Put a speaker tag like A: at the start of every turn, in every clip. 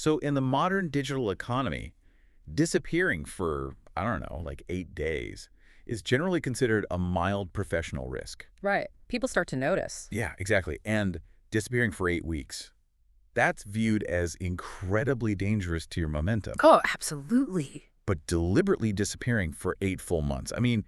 A: So in the modern digital economy, disappearing for, I don't know, like 8 days is generally considered a mild professional risk.
B: Right. People start to notice.
A: Yeah, exactly. And disappearing for 8 weeks, that's viewed as incredibly dangerous to your momentum.
B: Oh, absolutely.
A: But deliberately disappearing for 8 full months, I mean,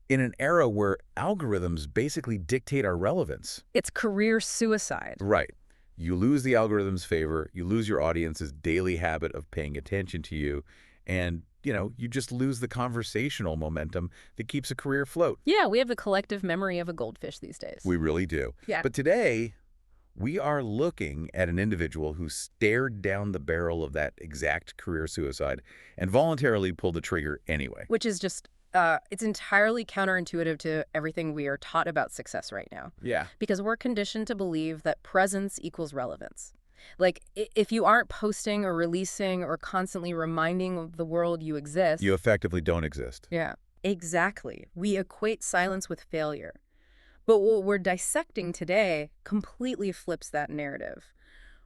A: in an era where algorithms basically dictate our relevance.
B: It's career suicide.
A: Right. You lose the algorithm's favor, you lose your audience's daily habit of paying attention to you, and, you just lose the conversational momentum that keeps a career afloat.
B: Yeah, we have the collective memory of a goldfish these days.
A: We really do.
B: Yeah.
A: But today, we are looking at an individual who stared down the barrel of that exact career suicide and voluntarily pulled the trigger anyway.
B: Which is just, it's entirely counterintuitive to everything we are taught about success right now.
A: Yeah.
B: Because we're conditioned to believe that presence equals relevance. Like, if you aren't posting or releasing or constantly reminding the world you exist.
A: You effectively don't exist.
B: Yeah, exactly. We equate silence with failure. But what we're dissecting today completely flips that narrative.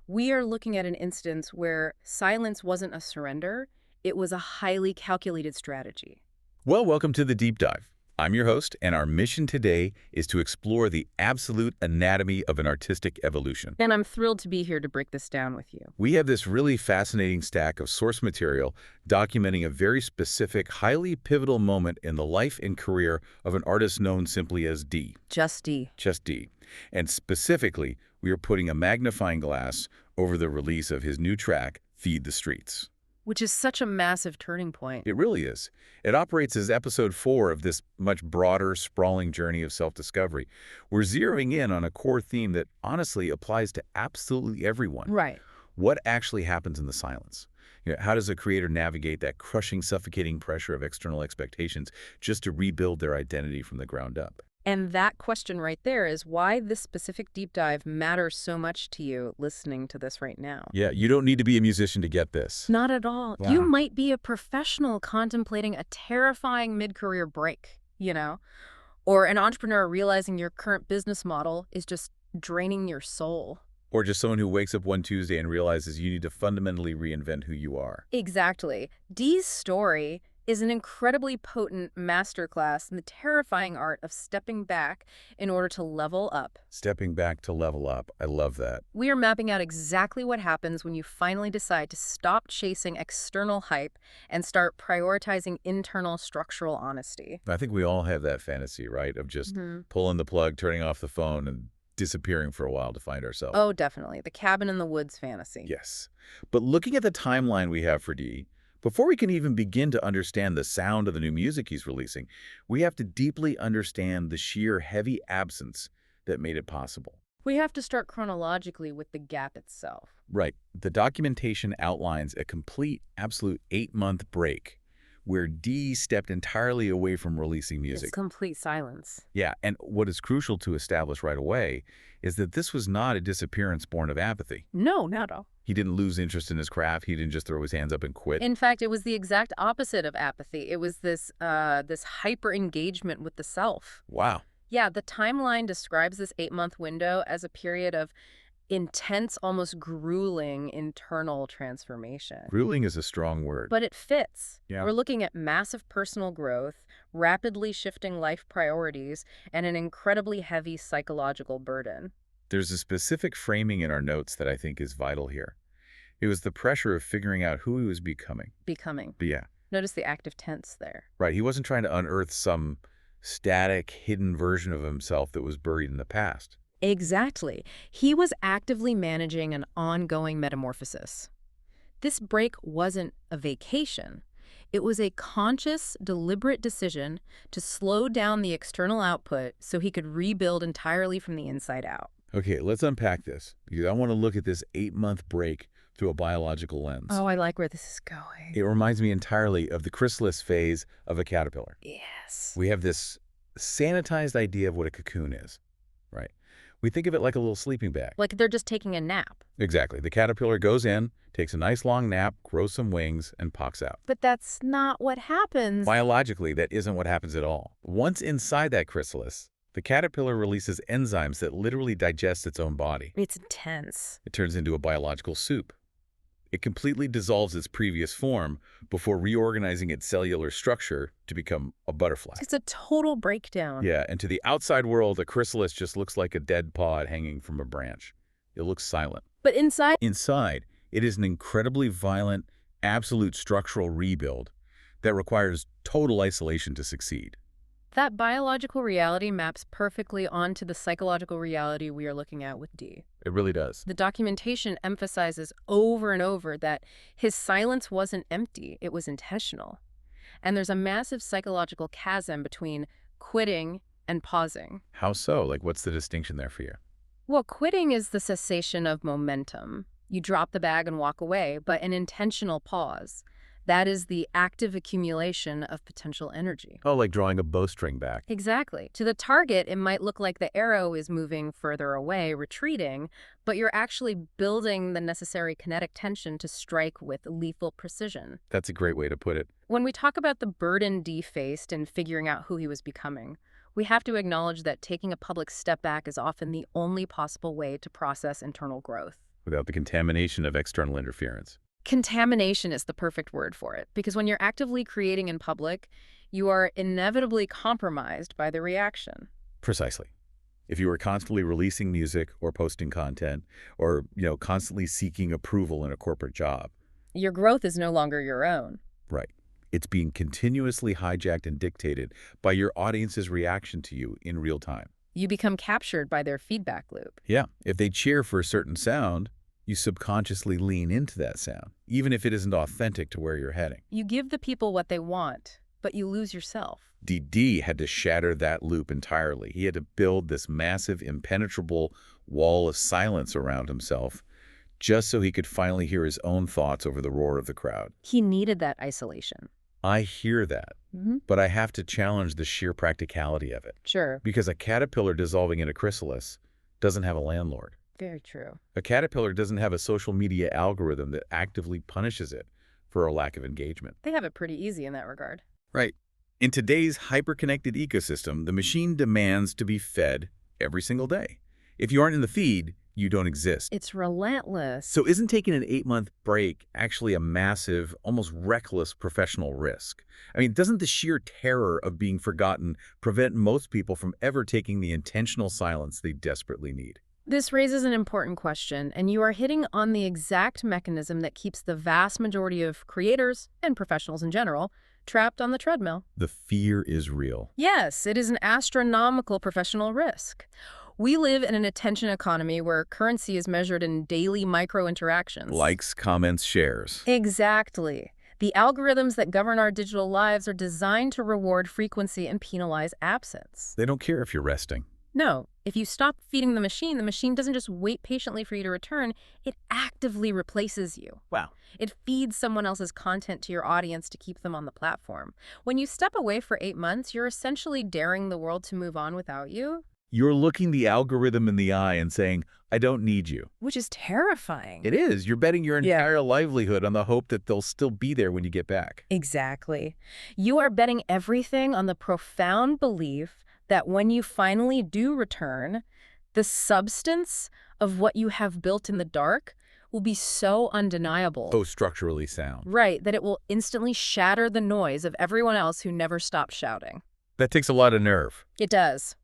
B: We are looking at an instance where silence wasn't a surrender, it was a highly calculated strategy.
A: Well, welcome to The Deep Dive. I'm your host, and our mission today is to explore the absolute anatomy of an artistic evolution.
B: And I'm thrilled to be here to break this down with you.
A: We have this really fascinating stack of source material documenting a very specific, highly pivotal moment in the life and career of an artist known simply as D.
B: Just D.
A: Just D. And specifically, we are putting a magnifying glass over the release of his new track, Feed the Streets.
B: Which is such a massive turning point.
A: It really is. It operates as episode 4 of this much broader, sprawling journey of self-discovery. We're zeroing in on a core theme that honestly applies to absolutely everyone.
B: Right.
A: What actually happens in the silence? How does a creator navigate that crushing, suffocating pressure of external expectations just to rebuild their identity from the ground up?
B: And that question right there is why this specific deep dive matters so much to you listening to this right now.
A: Yeah, you don't need to be a musician to get this.
B: Not at all.
A: Wow.
B: You might be a professional contemplating a terrifying mid-career break, or an entrepreneur realizing your current business model is just draining your soul.
A: Or just someone who wakes up one Tuesday and realizes you need to fundamentally reinvent who you are.
B: Exactly. Dee's story is an incredibly potent masterclass in the terrifying art of stepping back in order to level up.
A: Stepping back to level up. I love that.
B: We are mapping out exactly what happens when you finally decide to stop chasing external hype and start prioritizing internal structural honesty.
A: I think we all have that fantasy, right? Of just pulling the plug, turning off the phone, and disappearing for a while to find ourselves.
B: Oh, definitely. The cabin in the woods fantasy.
A: Yes. But looking at the timeline we have for D, before we can even begin to understand the sound of the new music he's releasing, we have to deeply understand the sheer heavy absence that made it possible.
B: We have to start chronologically with the gap itself.
A: Right. The documentation outlines a complete, absolute 8-month break where D stepped entirely away from releasing music.
B: It's complete silence.
A: Yeah, and what is crucial to establish right away is that this was not a disappearance born of apathy.
B: No, not at all.
A: He didn't lose interest in his craft. He didn't just throw his hands up and quit.
B: In fact, it was the exact opposite of apathy. It was this hyper engagement with the self.
A: Wow.
B: Yeah, the timeline describes this 8-month window as a period of intense, almost grueling internal transformation.
A: Grueling is a strong word.
B: But it fits.
A: Yeah.
B: We're looking at massive personal growth, rapidly shifting life priorities, and an incredibly heavy psychological burden.
A: There's a specific framing in our notes that I think is vital here. It was the pressure of figuring out who he was becoming. But yeah.
B: Notice the active tense there.
A: Right. He wasn't trying to unearth some static, hidden version of himself that was buried in the past.
B: Exactly. He was actively managing an ongoing metamorphosis. This break wasn't a vacation. It was a conscious, deliberate decision to slow down the external output so he could rebuild entirely from the inside out.
A: Okay, let's unpack this, because I want to look at this 8-month break through a biological lens.
B: Oh, I like where this is going.
A: It reminds me entirely of the chrysalis phase of a caterpillar.
B: Yes.
A: We have this sanitized idea of what a cocoon is, right? We think of it like a little sleeping bag.
B: Like they're just taking a nap.
A: Exactly. The caterpillar goes in, takes a nice long nap, grows some wings, and pops out.
B: But that's not what happens.
A: Biologically, that isn't what happens at all. Once inside that chrysalis, the caterpillar releases enzymes that literally digest its own body.
B: It's intense.
A: It turns into a biological soup. It completely dissolves its previous form before reorganizing its cellular structure to become a butterfly.
B: It's a total breakdown.
A: Yeah, and to the outside world, a chrysalis just looks like a dead pod hanging from a branch. It looks silent.
B: But inside,
A: Inside, it is an incredibly violent, absolute structural rebuild that requires total isolation to succeed.
B: that biological reality maps perfectly onto the psychological reality we are looking at with Dee.
A: It really does.
B: The documentation emphasizes over and over that his silence wasn't empty, it was intentional. And there's a massive psychological chasm between quitting and pausing.
A: How so? Like, what's the distinction there for you?
B: Well, quitting is the cessation of momentum. You drop the bag and walk away, but an intentional pause. That is the active accumulation of potential energy.
A: Oh, like drawing a bowstring back.
B: Exactly. To the target, it might look like the arrow is moving further away, retreating, but you're actually building the necessary kinetic tension to strike with lethal precision.
A: That's a great way to put it.
B: When we talk about the burden Dee faced in figuring out who he was becoming, we have to acknowledge that taking a public step back is often the only possible way to process internal growth.
A: Without the contamination of external interference.
B: Contamination is the perfect word for it, because when you're actively creating in public, you are inevitably compromised by the reaction.
A: Precisely. If you are constantly releasing music or posting content or, constantly seeking approval in a corporate job.
B: Your growth is no longer your own.
A: Right. It's being continuously hijacked and dictated by your audience's reaction to you in real time.
B: You become captured by their feedback loop.
A: Yeah. If they cheer for a certain sound, you subconsciously lean into that sound, even if it isn't authentic to where you're heading.
B: You give the people what they want, but you lose yourself.
A: Dee had to shatter that loop entirely. He had to build this massive, impenetrable wall of silence around himself just so he could finally hear his own thoughts over the roar of the crowd.
B: He needed that isolation.
A: I hear that, but I have to challenge the sheer practicality of it.
B: Sure.
A: Because a caterpillar dissolving in a chrysalis doesn't have a landlord.
B: Very true.
A: A caterpillar doesn't have a social media algorithm that actively punishes it for a lack of engagement.
B: They have it pretty easy in that regard.
A: Right. In today's hyper-connected ecosystem, the machine demands to be fed every single day. If you aren't in the feed, you don't exist.
B: It's relentless.
A: So isn't taking an 8-month break actually a massive, almost reckless professional risk? I mean, doesn't the sheer terror of being forgotten prevent most people from ever taking the intentional silence they desperately need?
B: This raises an important question, and you are hitting on the exact mechanism that keeps the vast majority of creators, and professionals in general, trapped on the treadmill.
A: The fear is real.
B: Yes, it is an astronomical professional risk. We live in an attention economy where currency is measured in daily micro-interactions.
A: Likes, comments, shares.
B: Exactly. The algorithms that govern our digital lives are designed to reward frequency and penalize absence.
A: They don't care if you're resting.
B: No, if you stop feeding the machine doesn't just wait patiently for you to return, it actively replaces you.
A: Wow.
B: It feeds someone else's content to your audience to keep them on the platform. When you step away for 8 months, you're essentially daring the world to move on without you.
A: You're looking the algorithm in the eye and saying, I don't need you.
B: Which is terrifying.
A: It is. You're betting your entire livelihood on the hope that they'll still be there when you get back.
B: Exactly. You are betting everything on the profound belief that when you finally do return, the substance of what you have built in the dark will be so undeniable.
A: Oh, structurally sound.
B: Right, that it will instantly shatter the noise of everyone else who never stopped shouting.
A: That takes a lot of nerve.
B: It does.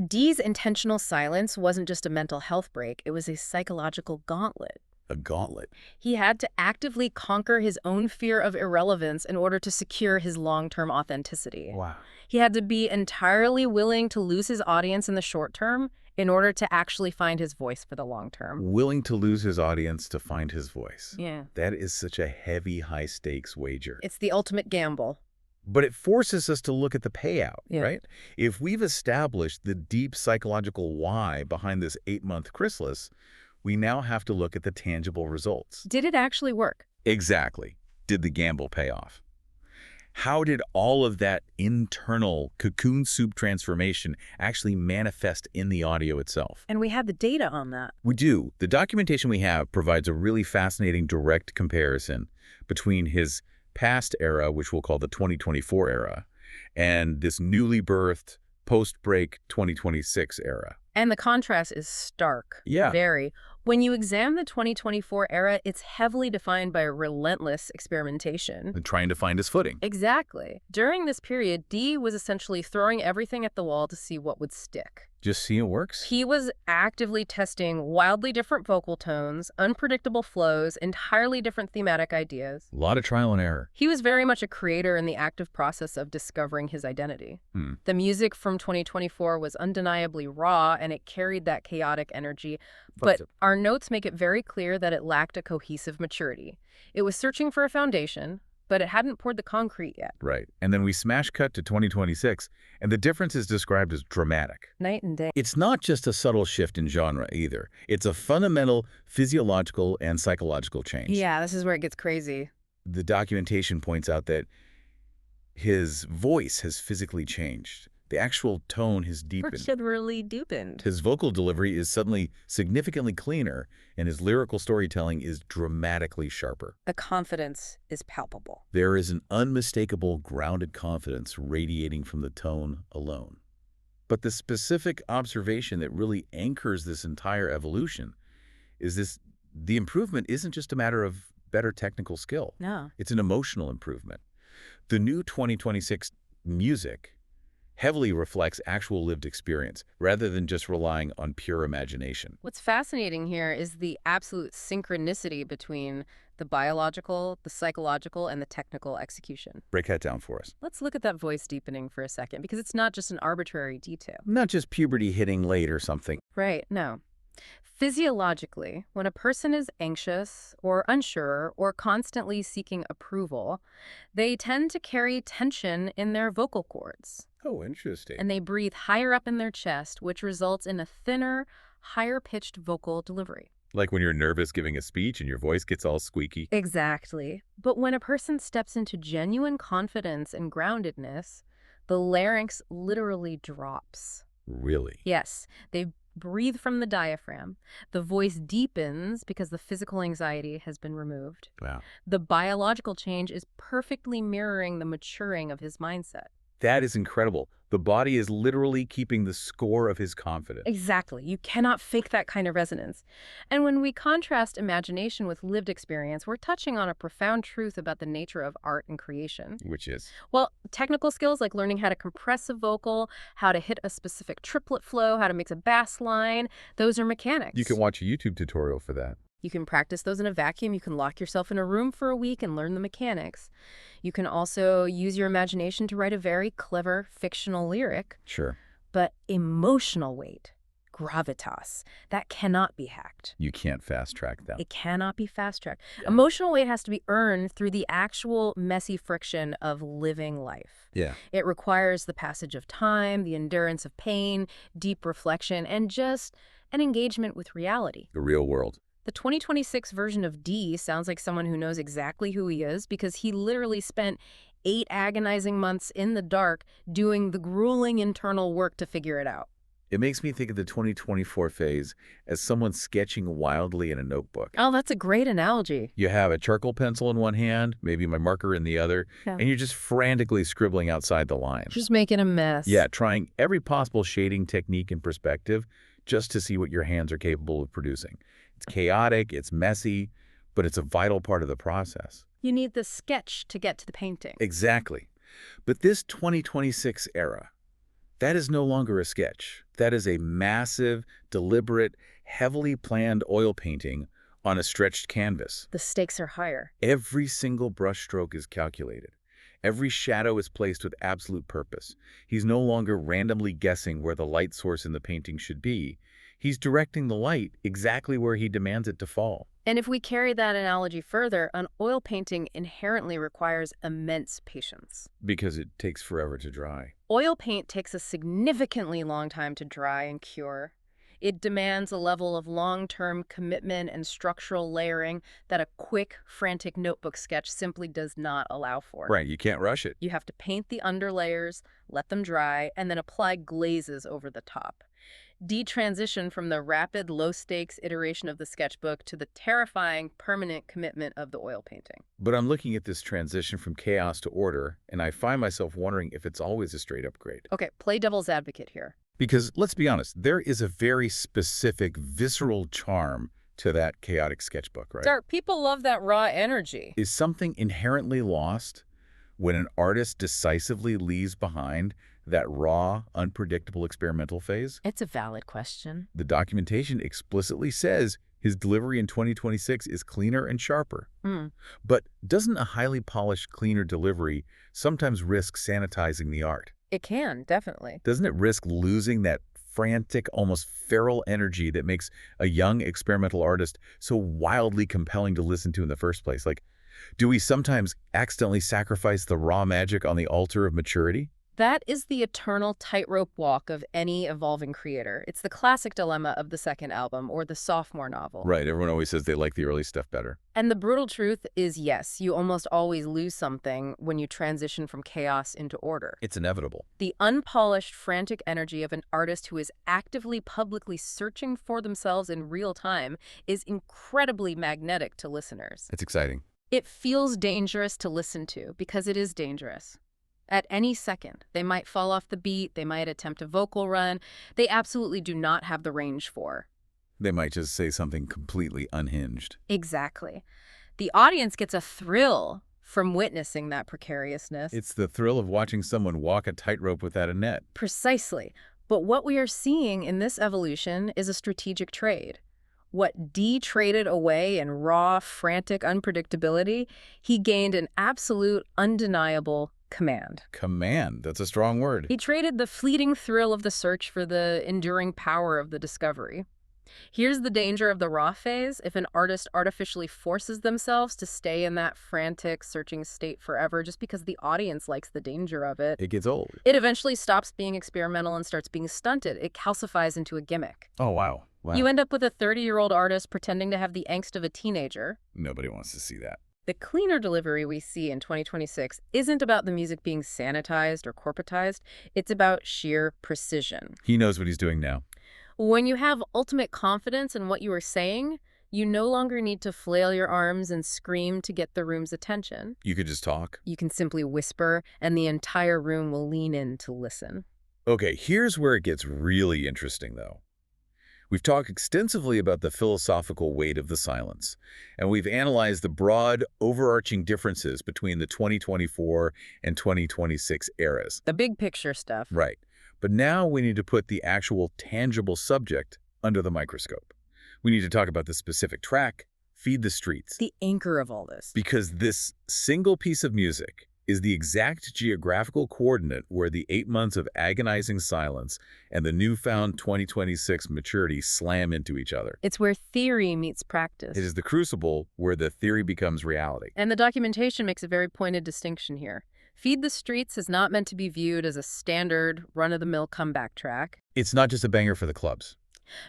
B: Dee's intentional silence wasn't just a mental health break, it was a psychological gauntlet.
A: A gauntlet.
B: He had to actively conquer his own fear of irrelevance in order to secure his long-term authenticity.
A: Wow.
B: He had to be entirely willing to lose his audience in the short term in order to actually find his voice for the long term.
A: Willing to lose his audience to find his voice.
B: Yeah.
A: That is such a heavy, high-stakes wager.
B: It's the ultimate gamble.
A: But it forces us to look at the payout,
B: Yeah.
A: right? If we've established the deep psychological why behind this 8-month chrysalis, we now have to look at the tangible results.
B: Did it actually work?
A: Exactly. Did the gamble pay off? How did all of that internal cocoon soup transformation actually manifest in the audio itself?
B: And we had the data on that.
A: We do. The documentation we have provides a really fascinating direct comparison between his past era, which we'll call the 2024 era, and this newly birthed post-break 2026 era.
B: And the contrast is stark.
A: Yeah.
B: Very. When you examine the 2024 era, it's heavily defined by relentless experimentation.
A: And trying to find his footing.
B: Exactly. During this period, Dee was essentially throwing everything at the wall to see what would stick.
A: Just see it works?
B: He was actively testing wildly different vocal tones, unpredictable flows, entirely different thematic ideas.
A: A lot of trial and error.
B: He was very much a creator in the active process of discovering his identity. The music from 2024 was undeniably raw, and it carried that chaotic energy, but our notes make it very clear that it lacked a cohesive maturity. It was searching for a foundation, but it hadn't poured the concrete yet.
A: Right. And then we smash cut to 2026, and the difference is described as dramatic.
B: Night and day.
A: It's not just a subtle shift in genre either. It's a fundamental physiological and psychological change.
B: Yeah, this is where it gets crazy.
A: The documentation points out that his voice has physically changed. The actual tone has deepened.
B: Literally deepened.
A: His vocal delivery is suddenly significantly cleaner, and his lyrical storytelling is dramatically sharper.
B: The confidence is palpable.
A: There is an unmistakable, grounded confidence radiating from the tone alone. But the specific observation that really anchors this entire evolution is the improvement isn't just a matter of better technical skill.
B: No.
A: It's an emotional improvement. The new 2026 music heavily reflects actual lived experience rather than just relying on pure imagination.
B: What's fascinating here is the absolute synchronicity between the biological, the psychological, and the technical execution.
A: Break that down for us.
B: Let's look at that voice deepening for a second, because it's not just an arbitrary detail.
A: Not just puberty hitting late or something.
B: Right, no. Physiologically, when a person is anxious or unsure or constantly seeking approval, they tend to carry tension in their vocal cords.
A: Oh, interesting.
B: And they breathe higher up in their chest, which results in a thinner, higher-pitched vocal delivery.
A: Like when you're nervous giving a speech and your voice gets all squeaky.
B: Exactly. But when a person steps into genuine confidence and groundedness, the larynx literally drops.
A: Really?
B: Yes, they breathe from the diaphragm. The voice deepens because the physical anxiety has been removed.
A: Wow.
B: The biological change is perfectly mirroring the maturing of his mindset.
A: That is incredible. The body is literally keeping the score of his confidence.
B: Exactly. You cannot fake that kind of resonance. And when we contrast imagination with lived experience, we're touching on a profound truth about the nature of art and creation.
A: Which is?
B: Well, technical skills like learning how to compress a vocal, how to hit a specific triplet flow, how to mix a bass line, those are mechanics.
A: You can watch a YouTube tutorial for that.
B: You can practice those in a vacuum. You can lock yourself in a room for a week and learn the mechanics. You can also use your imagination to write a very clever fictional lyric.
A: Sure.
B: But emotional weight, gravitas, that cannot be hacked.
A: You can't fast track that.
B: It cannot be fast-tracked.
A: Yeah.
B: Emotional weight has to be earned through the actual messy friction of living life.
A: Yeah.
B: It requires the passage of time, the endurance of pain, deep reflection, and just an engagement with reality.
A: The real world.
B: The 2026 version of Dee sounds like someone who knows exactly who he is because he literally spent 8 agonizing months in the dark doing the grueling internal work to figure it out.
A: It makes me think of the 2024 phase as someone sketching wildly in a notebook.
B: Oh, that's a great analogy.
A: You have a charcoal pencil in one hand, maybe my marker in the other,
B: Yeah.
A: and you're just frantically scribbling outside the lines.
B: Just making a mess.
A: Yeah, trying every possible shading technique and perspective just to see what your hands are capable of producing. It's chaotic, it's messy, but it's a vital part of the process.
B: You need the sketch to get to the painting.
A: Exactly. But this 2026 era, that is no longer a sketch. That is a massive, deliberate, heavily planned oil painting on a stretched canvas.
B: The stakes are higher.
A: Every single brushstroke is calculated. Every shadow is placed with absolute purpose. He's no longer randomly guessing where the light source in the painting should be. He's directing the light exactly where he demands it to fall.
B: And if we carry that analogy further, an oil painting inherently requires immense patience.
A: Because it takes forever to dry.
B: Oil paint takes a significantly long time to dry and cure. It demands a level of long-term commitment and structural layering that a quick, frantic notebook sketch simply does not allow for.
A: Right, you can't rush it.
B: You have to paint the underlayers, let them dry, and then apply glazes over the top. Detransition from the rapid, low-stakes iteration of the sketchbook to the terrifying, permanent commitment of the oil painting.
A: But I'm looking at this transition from chaos to order, and I find myself wondering if it's always a straight upgrade.
B: Okay, play devil's advocate here.
A: Because, let's be honest, there is a very specific, visceral charm to that chaotic sketchbook, right?
B: Dark, people love that raw energy.
A: Is something inherently lost when an artist decisively leaves behind that raw, unpredictable experimental phase?
B: It's a valid question.
A: The documentation explicitly says his delivery in 2026 is cleaner and sharper.
B: Hmm.
A: But doesn't a highly polished, cleaner delivery sometimes risk sanitizing the art?
B: It can, definitely.
A: Doesn't it risk losing that frantic, almost feral energy that makes a young experimental artist so wildly compelling to listen to in the first place? Like, do we sometimes accidentally sacrifice the raw magic on the altar of maturity?
B: That is the eternal tightrope walk of any evolving creator. It's the classic dilemma of the second album or the sophomore novel.
A: Right, everyone always says they like the early stuff better.
B: And the brutal truth is, yes, you almost always lose something when you transition from chaos into order.
A: It's inevitable.
B: The unpolished, frantic energy of an artist who is actively, publicly searching for themselves in real time is incredibly magnetic to listeners.
A: It's exciting.
B: It feels dangerous to listen to because it is dangerous. At any second, they might fall off the beat, they might attempt a vocal run they absolutely do not have the range for.
A: They might just say something completely unhinged.
B: Exactly. The audience gets a thrill from witnessing that precariousness.
A: It's the thrill of watching someone walk a tightrope without a net.
B: Precisely. But what we are seeing in this evolution is a strategic trade. What Dee traded away in raw, frantic unpredictability, he gained an absolute, undeniable command.
A: Command, that's a strong word.
B: He traded the fleeting thrill of the search for the enduring power of the discovery. Here's the danger of the raw phase. If an artist artificially forces themselves to stay in that frantic, searching state forever just because the audience likes the danger of it,
A: It gets old.
B: it eventually stops being experimental and starts being stunted. It calcifies into a gimmick.
A: Oh, wow. Wow.
B: You end up with a 30-year-old artist pretending to have the angst of a teenager.
A: Nobody wants to see that.
B: The cleaner delivery we see in 2026 isn't about the music being sanitized or corporatized. It's about sheer precision.
A: He knows what he's doing now.
B: When you have ultimate confidence in what you are saying, you no longer need to flail your arms and scream to get the room's attention.
A: You could just talk.
B: You can simply whisper, and the entire room will lean in to listen.
A: Okay, here's where it gets really interesting, though. We've talked extensively about the philosophical weight of the silence, and we've analyzed the broad, overarching differences between the 2024 and 2026 eras.
B: The big picture stuff.
A: Right. But now we need to put the actual tangible subject under the microscope. We need to talk about the specific track, Feed the Streets.
B: The anchor of all this.
A: Because this single piece of music is the exact geographical coordinate where the 8 months of agonizing silence and the newfound 2026 maturity slam into each other.
B: It's where theory meets practice.
A: It is the crucible where the theory becomes reality.
B: And the documentation makes a very pointed distinction here. Feed the Streets is not meant to be viewed as a standard, run-of-the-mill comeback track.
A: It's not just a banger for the clubs.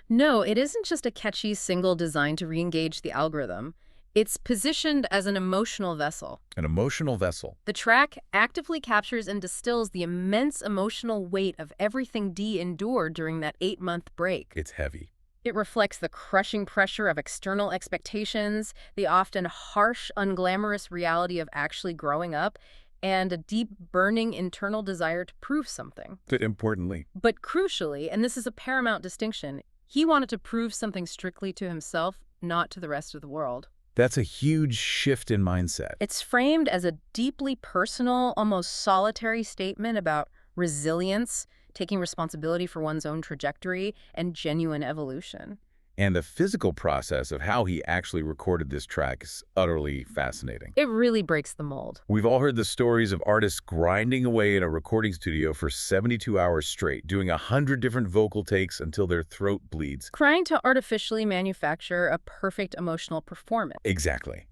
B: No, it isn't just a catchy single designed to re-engage the algorithm. It's positioned as an emotional vessel.
A: An emotional vessel.
B: The track actively captures and distills the immense emotional weight of everything Dee endured during that 8-month break.
A: It's heavy.
B: It reflects the crushing pressure of external expectations, the often harsh, unglamorous reality of actually growing up, and a deep, burning internal desire to prove something.
A: But importantly,
B: But crucially, and this is a paramount distinction, he wanted to prove something strictly to himself, not to the rest of the world.
A: that's a huge shift in mindset.
B: It's framed as a deeply personal, almost solitary statement about resilience, taking responsibility for one's own trajectory, and genuine evolution.
A: And the physical process of how he actually recorded this track is utterly fascinating.
B: It really breaks the mold.
A: We've all heard the stories of artists grinding away in a recording studio for 72 hours straight, doing 100 different vocal takes until their throat bleeds.
B: Trying to artificially manufacture a perfect emotional performance.
A: Exactly.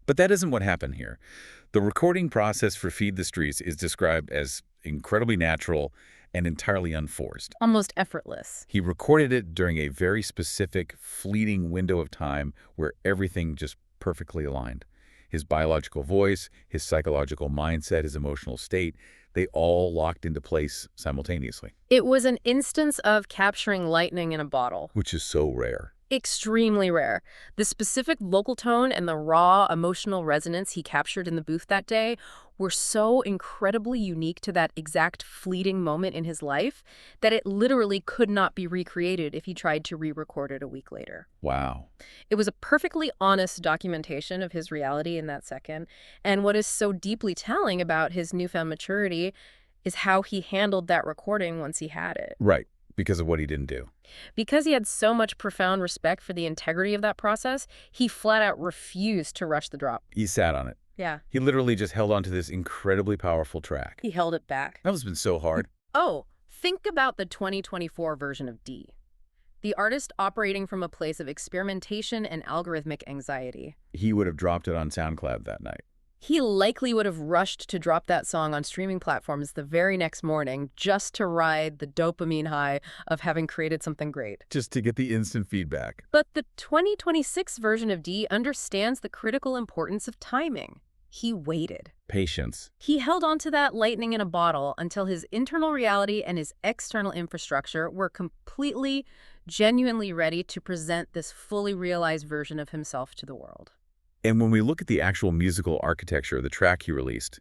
A: But that isn't what happened here. The recording process for Feed the Streets is described as incredibly natural and entirely unforced.
B: Almost effortless.
A: He recorded it during a very specific, fleeting window of time where everything just perfectly aligned. His biological voice, his psychological mindset, his emotional state, they all locked into place simultaneously,
B: It was an instance of capturing lightning in a bottle.
A: which is so rare.
B: Extremely rare. The specific vocal tone and the raw emotional resonance he captured in the booth that day were so incredibly unique to that exact fleeting moment in his life that it literally could not be recreated if he tried to re-record it a week later.
A: Wow.
B: It was a perfectly honest documentation of his reality in that second, and what is so deeply telling about his newfound maturity is how he handled that recording once he had it.
A: Right, because of what he didn't do.
B: Because he had so much profound respect for the integrity of that process, he flat out refused to rush the drop.
A: He sat on it.
B: Yeah.
A: He literally just held on to this incredibly powerful track.
B: He held it back.
A: That must have been so hard.
B: Oh, think about the 2024 version of D. The artist operating from a place of experimentation and algorithmic anxiety.
A: He would have dropped it on SoundCloud that night.
B: He likely would have rushed to drop that song on streaming platforms the very next morning just to ride the dopamine high of having created something great.
A: Just to get the instant feedback.
B: But the 2026 version of D understands the critical importance of timing. He waited.
A: Patience.
B: He held on to that lightning in a bottle until his internal reality and his external infrastructure were completely, genuinely ready to present this fully realized version of himself to the world.
A: And when we look at the actual musical architecture of the track he released,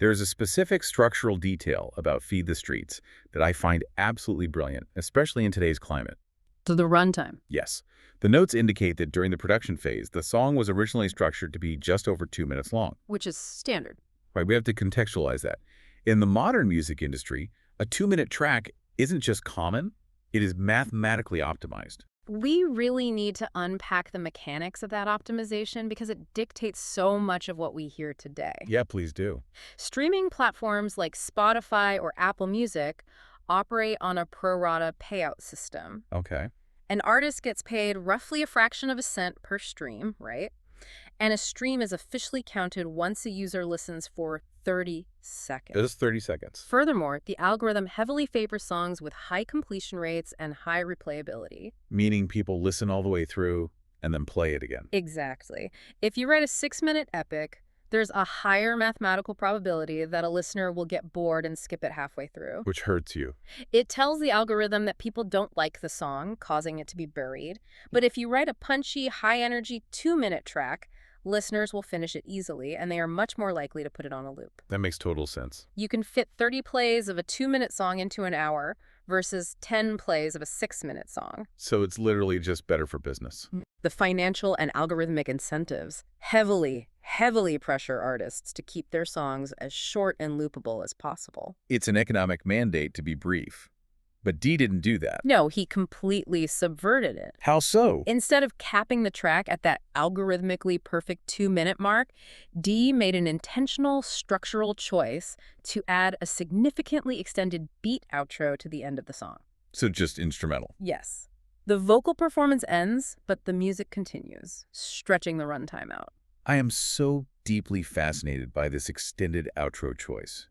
A: there is a specific structural detail about Feed the Streets that I find absolutely brilliant, especially in today's climate.
B: So the runtime.
A: Yes. The notes indicate that during the production phase, the song was originally structured to be just over 2 minutes long.
B: Which is standard.
A: Right, we have to contextualize that. In the modern music industry, a 2-minute track isn't just common, it is mathematically optimized.
B: We really need to unpack the mechanics of that optimization because it dictates so much of what we hear today.
A: Yeah, please do.
B: Streaming platforms like Spotify or Apple Music operate on a pro rata payout system.
A: Okay.
B: An artist gets paid roughly a fraction of a cent per stream, right? And a stream is officially counted once a user listens for 30 seconds.
A: Just 30 seconds.
B: Furthermore, the algorithm heavily favors songs with high completion rates and high replayability.
A: Meaning people listen all the way through and then play it again.
B: Exactly. If you write a 6-minute epic, there's a higher mathematical probability that a listener will get bored and skip it halfway through.
A: Which hurts you.
B: It tells the algorithm that people don't like the song, causing it to be buried. But if you write a punchy, high-energy 2-minute track, listeners will finish it easily, and they are much more likely to put it on a loop.
A: That makes total sense.
B: You can fit 30 plays of a 2-minute song into an hour versus 10 plays of a 6-minute song.
A: So it's literally just better for business.
B: The financial and algorithmic incentives heavily pressure artists to keep their songs as short and loopable as possible.
A: It's an economic mandate to be brief. But D didn't do that.
B: No, he completely subverted it.
A: How so?
B: Instead of capping the track at that algorithmically perfect 2-minute mark, D made an intentional structural choice to add a significantly extended beat outro to the end of the song.
A: So just instrumental.
B: Yes. The vocal performance ends, but the music continues, stretching the runtime out.
A: I am so deeply fascinated by this extended outro choice.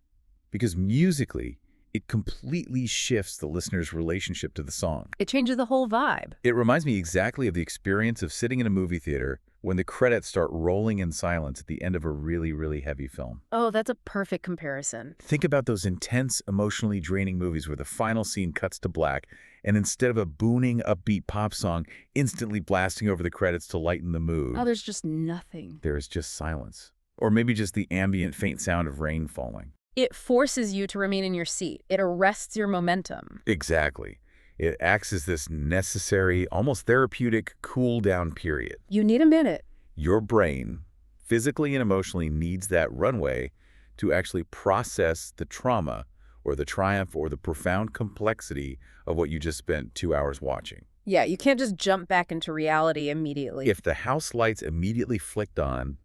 A: Because musically, it completely shifts the listener's relationship to the song.
B: It changes the whole vibe.
A: It reminds me exactly of the experience of sitting in a movie theater when the credits start rolling in silence at the end of a really, really heavy film.
B: Oh, that's a perfect comparison.
A: Think about those intense, emotionally draining movies where the final scene cuts to black, and instead of a booming, upbeat pop song instantly blasting over the credits to lighten the mood,
B: Oh, there's just nothing.
A: there is just silence. Or maybe just the ambient, faint sound of rain falling.
B: It forces you to remain in your seat. It arrests your momentum.
A: Exactly. It acts as this necessary, almost therapeutic cool-down period.
B: You need a minute.
A: Your brain, physically and emotionally, needs that runway to actually process the trauma or the triumph or the profound complexity of what you just spent 2 hours watching.
B: Yeah, you can't just jump back into reality immediately.
A: If the house lights immediately flicked on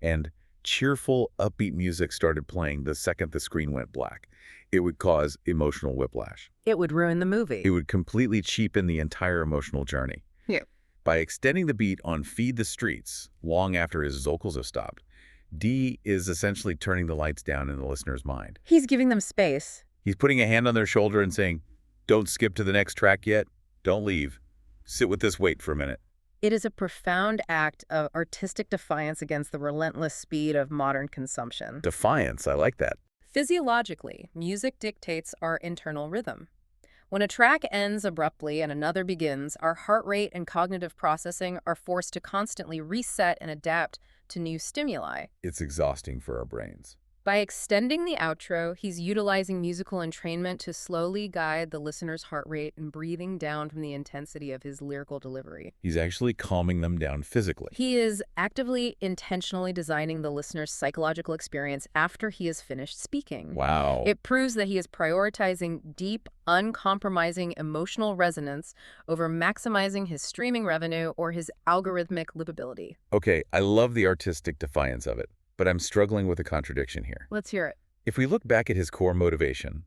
A: and cheerful, upbeat music started playing the second the screen went black, it would cause emotional whiplash.
B: It would ruin the movie.
A: It would completely cheapen the entire emotional journey.
B: Yeah.
A: By extending the beat on Feed the Streets long after his vocals have stopped, D is essentially turning the lights down in the listener's mind.
B: He's giving them space.
A: He's putting a hand on their shoulder and saying, "Don't skip to the next track yet. Don't leave. Sit with this wait for a minute."
B: It is a profound act of artistic defiance against the relentless speed of modern consumption.
A: Defiance, I like that.
B: Physiologically, music dictates our internal rhythm. When a track ends abruptly and another begins, our heart rate and cognitive processing are forced to constantly reset and adapt to new stimuli.
A: It's exhausting for our brains.
B: By extending the outro, he's utilizing musical entrainment to slowly guide the listener's heart rate and breathing down from the intensity of his lyrical delivery.
A: He's actually calming them down physically.
B: He is actively, intentionally designing the listener's psychological experience after he has finished speaking.
A: Wow.
B: It proves that he is prioritizing deep, uncompromising emotional resonance over maximizing his streaming revenue or his algorithmic livability.
A: Okay, I love the artistic defiance of it, but I'm struggling with a contradiction here.
B: Let's hear it.
A: If we look back at his core motivation,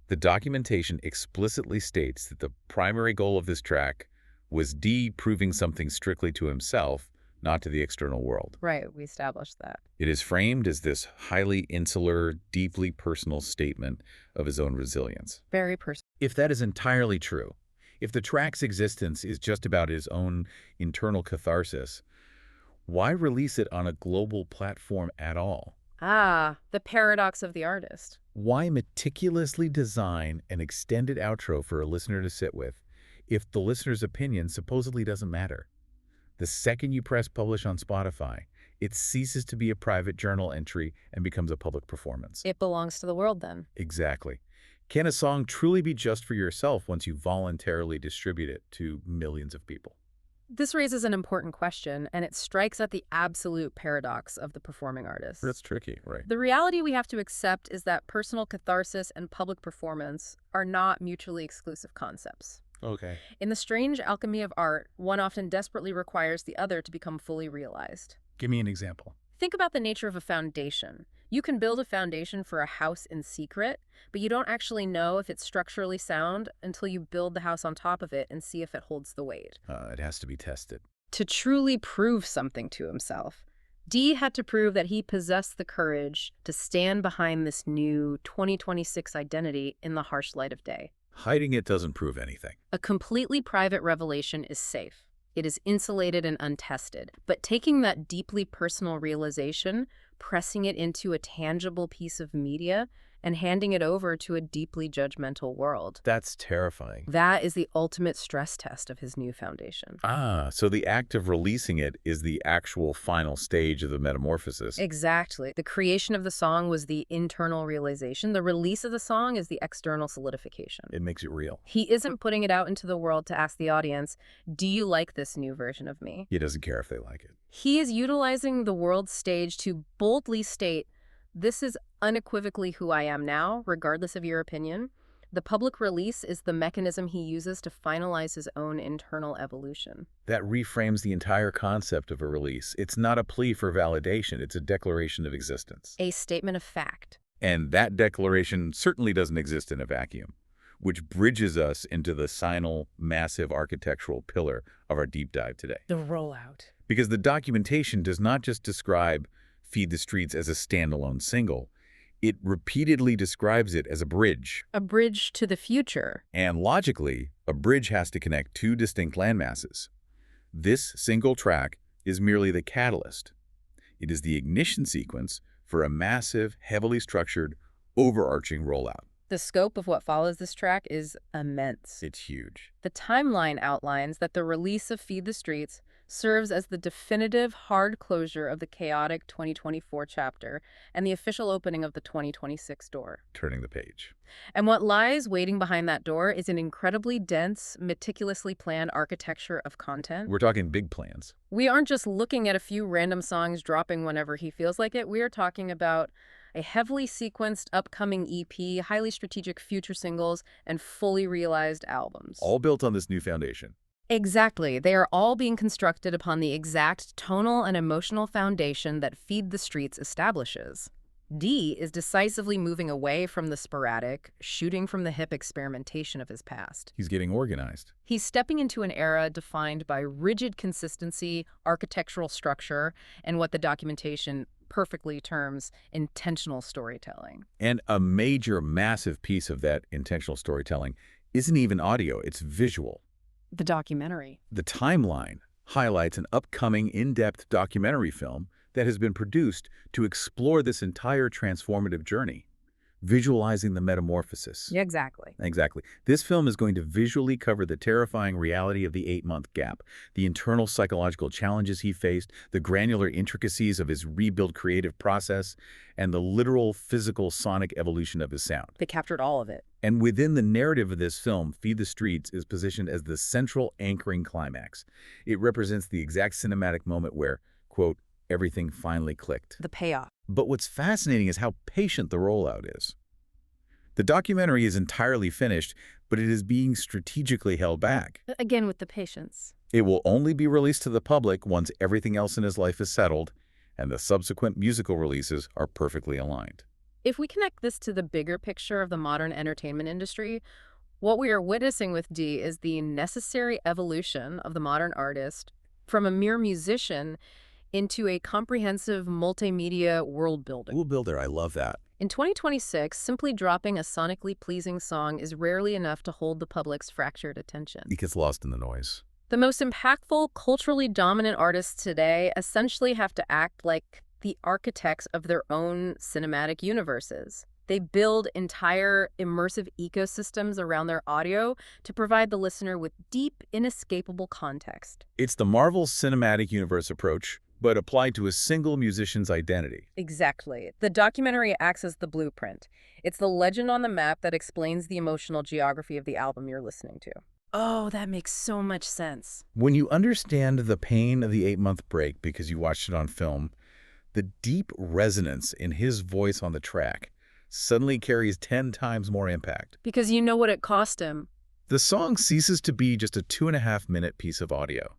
A: the documentation explicitly states that the primary goal of this track was D proving something strictly to himself, not to the external world.
B: Right, we established that.
A: It is framed as this highly insular, deeply personal statement of his own resilience.
B: Very personal.
A: If that is entirely true, if the track's existence is just about his own internal catharsis, why release it on a global platform at all?
B: Ah, the paradox of the artist.
A: Why meticulously design an extended outro for a listener to sit with if the listener's opinion supposedly doesn't matter? The second you press publish on Spotify, it ceases to be a private journal entry and becomes a public performance.
B: It belongs to the world then.
A: Exactly. Can a song truly be just for yourself once you voluntarily distribute it to millions of people?
B: This raises an important question, and it strikes at the absolute paradox of the performing artist.
A: That's tricky, right?
B: The reality we have to accept is that personal catharsis and public performance are not mutually exclusive concepts.
A: Okay.
B: In the strange alchemy of art, one often desperately requires the other to become fully realized.
A: Give me an example.
B: Think about the nature of a foundation. You can build a foundation for a house in secret, but you don't actually know if it's structurally sound until you build the house on top of it and see if it holds the weight.
A: It has to be tested.
B: To truly prove something to himself, Dee had to prove that he possessed the courage to stand behind this new 2026 identity in the harsh light of day.
A: Hiding it doesn't prove anything.
B: A completely private revelation is safe. It is insulated and untested. But taking that deeply personal realization, pressing it into a tangible piece of media, and handing it over to a deeply judgmental world.
A: That's terrifying.
B: That is the ultimate stress test of his new foundation.
A: So the act of releasing it is the actual final stage of the metamorphosis.
B: Exactly. The creation of the song was the internal realization. The release of the song is the external solidification.
A: It makes it real.
B: He isn't putting it out into the world to ask the audience, do you like this new version of me?
A: He doesn't care if they like it.
B: He is utilizing the world stage to boldly state, this is unequivocally who I am now, regardless of your opinion. The public release is the mechanism he uses to finalize his own internal evolution.
A: That reframes the entire concept of a release. It's not a plea for validation. It's a declaration of existence.
B: A statement of fact.
A: And that declaration certainly doesn't exist in a vacuum, which bridges us into the final, massive architectural pillar of our deep dive today.
B: The rollout.
A: Because the documentation does not just describe Feed the Streets as a standalone single. It repeatedly describes it as a bridge.
B: A bridge to the future.
A: And logically, a bridge has to connect two distinct landmasses. This single track is merely the catalyst. It is the ignition sequence for a massive, heavily structured, overarching rollout.
B: The scope of what follows this track is immense.
A: It's huge.
B: The timeline outlines that the release of Feed the Streets serves as the definitive hard closure of the chaotic 2024 chapter and the official opening of the 2026 door.
A: Turning the page.
B: And what lies waiting behind that door is an incredibly dense, meticulously planned architecture of content.
A: We're talking big plans.
B: We aren't just looking at a few random songs dropping whenever he feels like it. We are talking about a heavily sequenced upcoming EP, highly strategic future singles, and fully realized albums.
A: All built on this new foundation.
B: Exactly. They are all being constructed upon the exact tonal and emotional foundation that Feed the Streets establishes. Dee is decisively moving away from the sporadic, shooting-from-the-hip experimentation of his past.
A: He's getting organized.
B: He's stepping into an era defined by rigid consistency, architectural structure, and what the documentation perfectly terms intentional storytelling.
A: And a major, massive piece of that intentional storytelling isn't even audio, it's visual.
B: The documentary.
A: The timeline highlights an upcoming in-depth documentary film that has been produced to explore this entire transformative journey. visualizing the metamorphosis.
B: Yeah, exactly.
A: Exactly. This film is going to visually cover the terrifying reality of the 8-month gap, the internal psychological challenges he faced, the granular intricacies of his rebuild creative process, and the literal physical sonic evolution of his sound.
B: They captured all of it.
A: And within the narrative of this film, Feed the Streets is positioned as the central anchoring climax. It represents the exact cinematic moment where, quote, everything finally clicked.
B: The payoff.
A: But what's fascinating is how patient the rollout is. The documentary is entirely finished, but it is being strategically held back.
B: Again, with the patience.
A: It will only be released to the public once everything else in his life is settled, and the subsequent musical releases are perfectly aligned.
B: If we connect this to the bigger picture of the modern entertainment industry, what we are witnessing with Dee is the necessary evolution of the modern artist from a mere musician into a comprehensive multimedia world builder.
A: World builder, I love that.
B: In 2026, simply dropping a sonically pleasing song is rarely enough to hold the public's fractured attention.
A: It gets lost in the noise.
B: The most impactful, culturally dominant artists today essentially have to act like the architects of their own cinematic universes. They build entire immersive ecosystems around their audio to provide the listener with deep, inescapable context.
A: It's the Marvel Cinematic Universe approach, but applied to a single musician's identity.
B: Exactly. The documentary acts as the blueprint. It's the legend on the map that explains the emotional geography of the album you're listening to. Oh, that makes so much sense.
A: When you understand the pain of the 8-month break because you watched it on film, the deep resonance in his voice on the track suddenly carries 10 times more impact.
B: Because you know what it cost him.
A: The song ceases to be just a 2.5-minute piece of audio.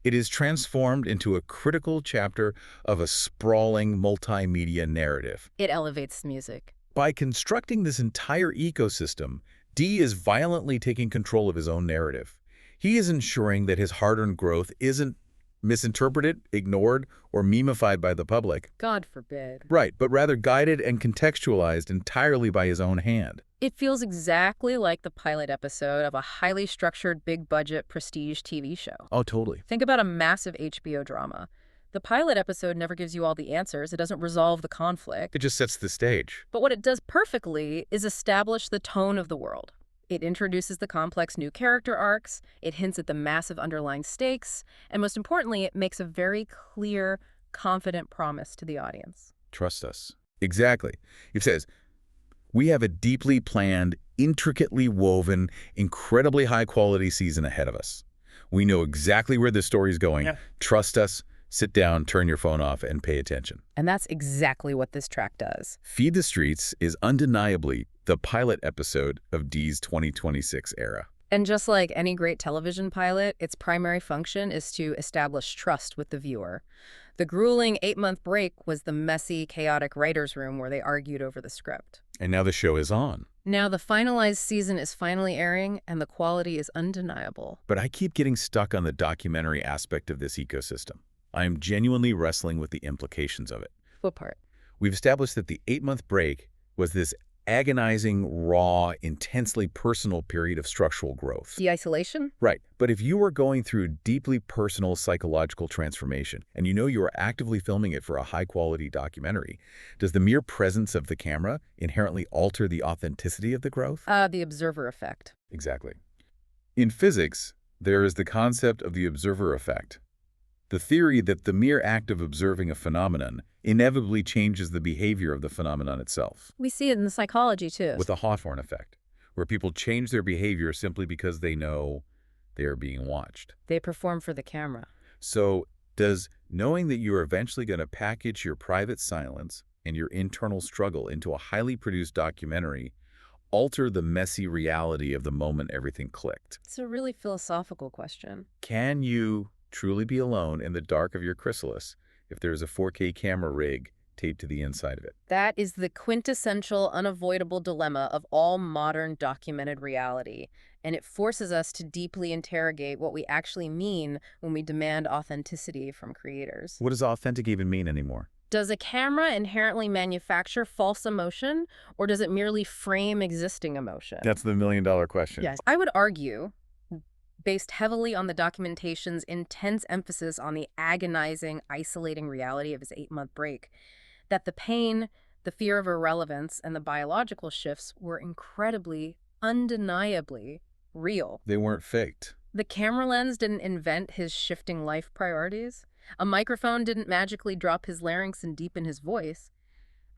A: It is transformed into a critical chapter of a sprawling multimedia narrative.
B: It elevates music.
A: By constructing this entire ecosystem, Dee is violently taking control of his own narrative. He is ensuring that his hard-earned growth isn't misinterpreted, ignored, or memified by the public.
B: God forbid.
A: Right, but rather guided and contextualized entirely by his own hand.
B: It feels exactly like the pilot episode of a highly structured, big-budget, prestige TV show.
A: Oh, totally.
B: Think about a massive HBO drama. The pilot episode never gives you all the answers. It doesn't resolve the conflict.
A: It just sets the stage.
B: But what it does perfectly is establish the tone of the world. It introduces the complex new character arcs, it hints at the massive underlying stakes, and most importantly, it makes a very clear, confident promise to the audience.
A: Trust us. Exactly. It says, we have a deeply planned, intricately woven, incredibly high-quality season ahead of us. We know exactly where the story's going.
B: Yeah.
A: Trust us. Sit down, turn your phone off, and pay attention.
B: And that's exactly what this track does.
A: Feed the Streets is undeniably the pilot episode of Dee's 2026 era.
B: And just like any great television pilot, its primary function is to establish trust with the viewer. The grueling 8-month break was the messy, chaotic writer's room where they argued over the script.
A: And now the show is on.
B: Now the finalized season is finally airing, and the quality is undeniable.
A: But I keep getting stuck on the documentary aspect of this ecosystem. I am genuinely wrestling with the implications of it.
B: What part?
A: We've established that the 8-month break was this agonizing, raw, intensely personal period of structural growth.
B: The isolation?
A: Right. But if you are going through deeply personal psychological transformation, and you know you are actively filming it for a high-quality documentary, does the mere presence of the camera inherently alter the authenticity of the growth?
B: The observer effect.
A: Exactly. In physics, there is the concept of the observer effect. The theory that the mere act of observing a phenomenon inevitably changes the behavior of the phenomenon itself.
B: We see it in the psychology, too.
A: With the Hawthorne effect, where people change their behavior simply because they know they are being watched.
B: They perform for the camera.
A: So, does knowing that you are eventually going to package your private silence and your internal struggle into a highly produced documentary alter the messy reality of the moment everything clicked?
B: It's a really philosophical question.
A: Can you truly be alone in the dark of your chrysalis if there is a 4K camera rig taped to the inside of it?
B: That is the quintessential, unavoidable dilemma of all modern documented reality, and it forces us to deeply interrogate what we actually mean when we demand authenticity from creators.
A: What does authentic even mean anymore?
B: Does a camera inherently manufacture false emotion, or does it merely frame existing emotion?
A: That's the million-dollar question.
B: Yes. I would argue, based heavily on the documentation's intense emphasis on the agonizing, isolating reality of his 8-month break, that the pain, The fear of irrelevance and the biological shifts were incredibly, undeniably real.
A: They weren't faked.
B: The camera lens didn't invent his shifting life priorities. A microphone didn't magically drop his larynx and deepen his voice.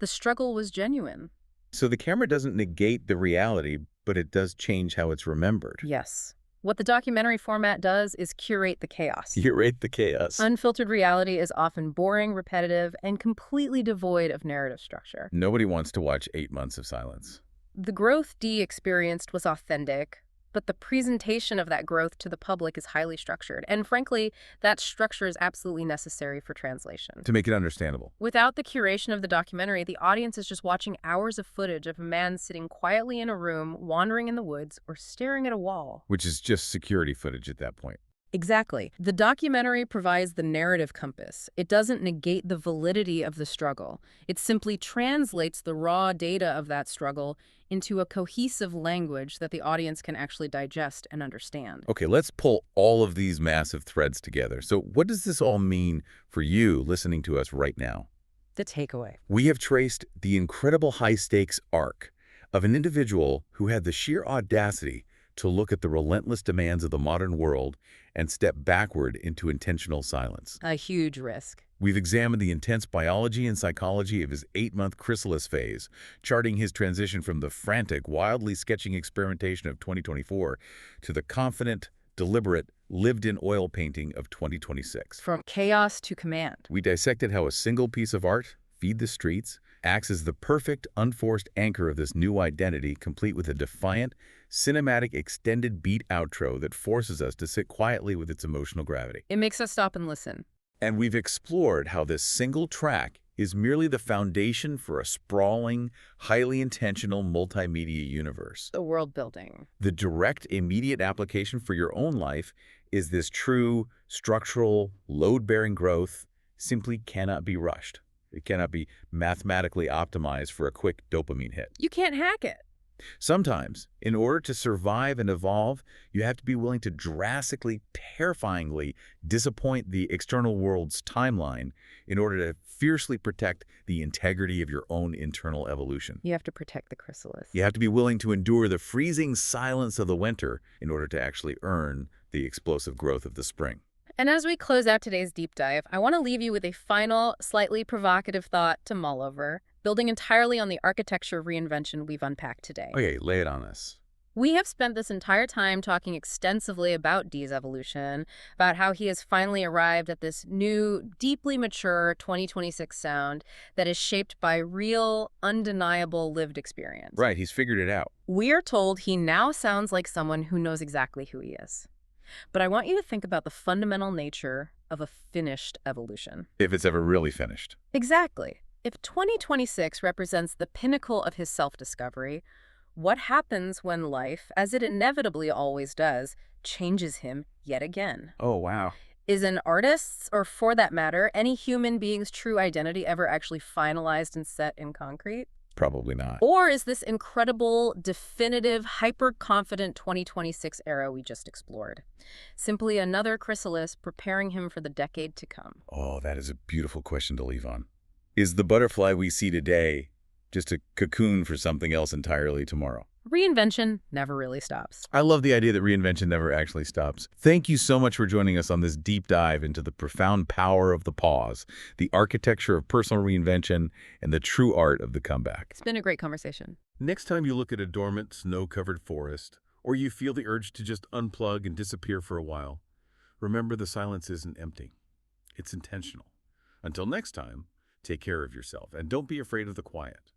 B: The struggle was genuine.
A: So the camera doesn't negate the reality, but it does change how it's remembered.
B: Yes. What the documentary format does is curate the chaos.
A: Curate the chaos.
B: Unfiltered reality is often boring, repetitive, and completely devoid of narrative structure.
A: Nobody wants to watch 8 months of silence.
B: The growth Dee experienced was authentic, but the presentation of that growth to the public is highly structured. And frankly, that structure is absolutely necessary for translation.
A: To make it understandable.
B: Without the curation of the documentary, the audience is just watching hours of footage of a man sitting quietly in a room, wandering in the woods, or staring at a wall.
A: Which is just security footage at that point.
B: Exactly. The documentary provides the narrative compass. It doesn't negate the validity of the struggle. It simply translates the raw data of that struggle into a cohesive language that the audience can actually digest and understand.
A: Okay, let's pull all of these massive threads together. So what does this all mean for you listening to us right now?
B: The takeaway.
A: We have traced the incredible high-stakes arc of an individual who had the sheer audacity to look at the relentless demands of the modern world and step backward into intentional silence.
B: A huge risk.
A: We've examined the intense biology and psychology of his 8-month chrysalis phase, charting his transition from the frantic, wildly sketching experimentation of 2024 to the confident, deliberate, lived-in oil painting of 2026.
B: From chaos to command.
A: We dissected how a single piece of art, Feed the Streets, acts as the perfect, unforced anchor of this new identity, complete with a defiant, cinematic extended beat outro that forces us to sit quietly with its emotional gravity.
B: It makes us stop and listen.
A: And we've explored how this single track is merely the foundation for a sprawling, highly intentional multimedia universe.
B: The world building.
A: The direct, immediate application for your own life is this true, structural, load-bearing growth simply cannot be rushed. It cannot be mathematically optimized for a quick dopamine hit.
B: You can't hack it.
A: Sometimes, in order to survive and evolve, you have to be willing to drastically, terrifyingly disappoint the external world's timeline in order to fiercely protect the integrity of your own internal evolution.
B: You have to protect the chrysalis.
A: You have to be willing to endure the freezing silence of the winter in order to actually earn the explosive growth of the spring.
B: And as we close out today's deep dive, I want to leave you with a final, slightly provocative thought to mull over, building entirely on the architecture of reinvention we've unpacked today.
A: Okay, lay it on us.
B: We have spent this entire time talking extensively about Dee's evolution, about how he has finally arrived at this new, deeply mature 2026 sound that is shaped by real, undeniable lived experience.
A: Right, he's figured it out.
B: We are told he now sounds like someone who knows exactly who he is. But I want you to think about the fundamental nature of a finished evolution.
A: If it's ever really finished.
B: Exactly. If 2026 represents the pinnacle of his self-discovery, what happens when life, as it inevitably always does, changes him yet again?
A: Oh, wow.
B: Is an artist's, or for that matter, any human being's true identity ever actually finalized and set in concrete?
A: Probably not.
B: Or is this incredible, definitive, hyper-confident 2026 era we just explored simply another chrysalis preparing him for the decade to come?
A: Oh, that is a beautiful question to leave on. Is the butterfly we see today just a cocoon for something else entirely tomorrow?
B: Reinvention never really stops.
A: I love the idea that reinvention never actually stops. Thank you so much for joining us on this deep dive into the profound power of the pause, the architecture of personal reinvention, and the true art of the comeback.
B: It's been a great conversation.
A: Next time you look at a dormant, snow-covered forest, or you feel the urge to just unplug and disappear for a while, remember the silence isn't empty. It's intentional. Until next time, take care of yourself, and don't be afraid of the quiet.